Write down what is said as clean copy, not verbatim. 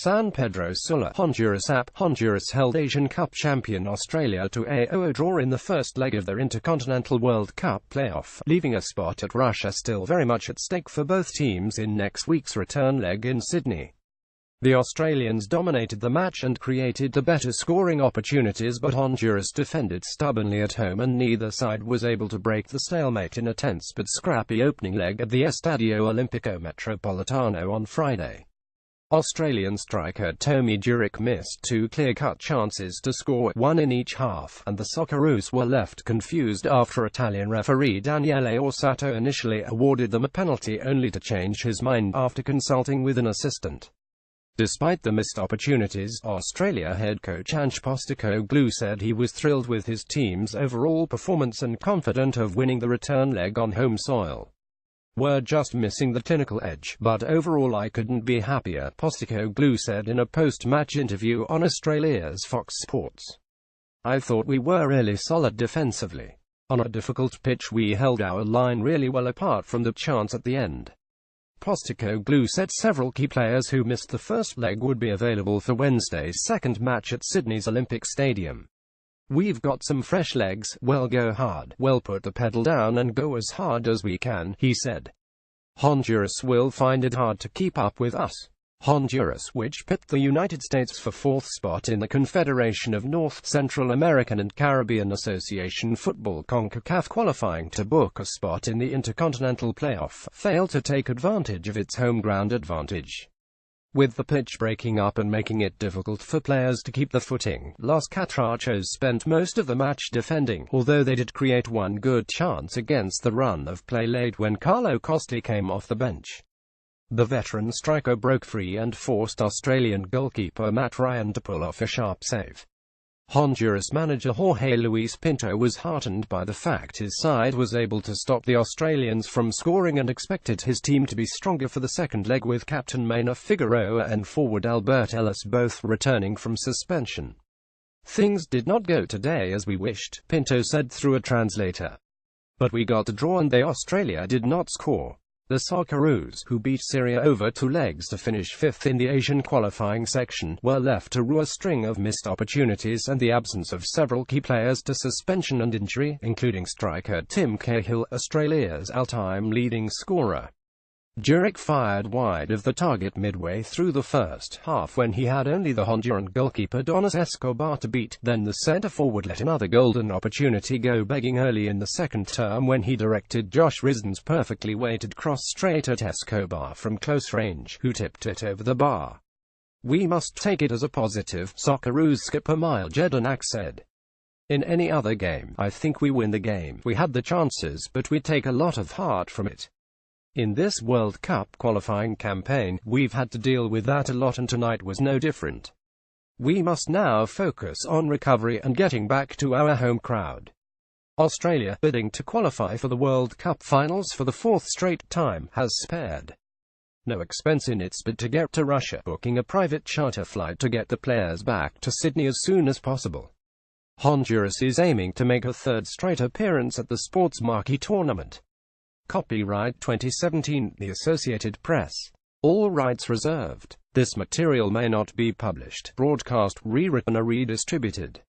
San Pedro Sula, Honduras AP. Honduras held Asian Cup champion Australia to a 0-0 draw in the first leg of their Intercontinental World Cup playoff, leaving a spot at Russia still very much at stake for both teams in next week's return leg in Sydney. The Australians dominated the match and created the better scoring opportunities, but Honduras defended stubbornly at home and neither side was able to break the stalemate in a tense but scrappy opening leg at the Estadio Olímpico Metropolitano on Friday. Australian striker Tommy Durick missed two clear-cut chances to score, one in each half, and the Socceroos were left confused after Italian referee Daniele Orsato initially awarded them a penalty only to change his mind after consulting with an assistant. Despite the missed opportunities, Australia head coach Ange Postecoglou said he was thrilled with his team's overall performance and confident of winning the return leg on home soil. "We're just missing the clinical edge, but overall I couldn't be happier," Postecoglou said in a post-match interview on Australia's Fox Sports. "I thought we were really solid defensively. On a difficult pitch we held our line really well apart from the chance at the end." Postecoglou said several key players who missed the first leg would be available for Wednesday's second match at Sydney's Olympic Stadium. "We've got some fresh legs, we'll go hard, we'll put the pedal down and go as hard as we can," he said. "Honduras will find it hard to keep up with us." Honduras, which pipped the United States for fourth spot in the Confederation of North, Central American and Caribbean Association Football (CONCACAF) qualifying to book a spot in the Intercontinental Playoff, failed to take advantage of its home ground advantage. With the pitch breaking up and making it difficult for players to keep the footing, Los Catrachos spent most of the match defending, although they did create one good chance against the run of play late when Carlo Costi came off the bench. The veteran striker broke free and forced Australian goalkeeper Matt Ryan to pull off a sharp save. Honduras manager Jorge Luis Pinto was heartened by the fact his side was able to stop the Australians from scoring and expected his team to be stronger for the second leg, with captain Maynor Figueroa and forward Albert Ellis both returning from suspension. "Things did not go today as we wished," Pinto said through a translator. "But we got the draw and Australia did not score." The Socceroos, who beat Syria over 2 legs to finish 5th in the Asian qualifying section, were left to rue a string of missed opportunities and the absence of several key players to suspension and injury, including striker Tim Cahill, Australia's all-time leading scorer. Durick fired wide of the target midway through the first half when he had only the Honduran goalkeeper Donis Escobar to beat. Then the centre-forward let another golden opportunity go begging early in the second term when he directed Josh Risden's perfectly weighted cross straight at Escobar from close range, who tipped it over the bar. "We must take it as a positive," Socceroos skipper Mile Jedinak said. "In any other game, I think we win the game. We had the chances, but we take a lot of heart from it. In this World Cup qualifying campaign, we've had to deal with that a lot and tonight was no different. We must now focus on recovery and getting back to our home crowd." Australia, bidding to qualify for the World Cup finals for the 4th straight time, has spared no expense in its bid to get to Russia, booking a private charter flight to get the players back to Sydney as soon as possible. Honduras is aiming to make a 3rd straight appearance at the sports marquee tournament. Copyright 2017, The Associated Press. All rights reserved. This material may not be published, broadcast, rewritten or redistributed.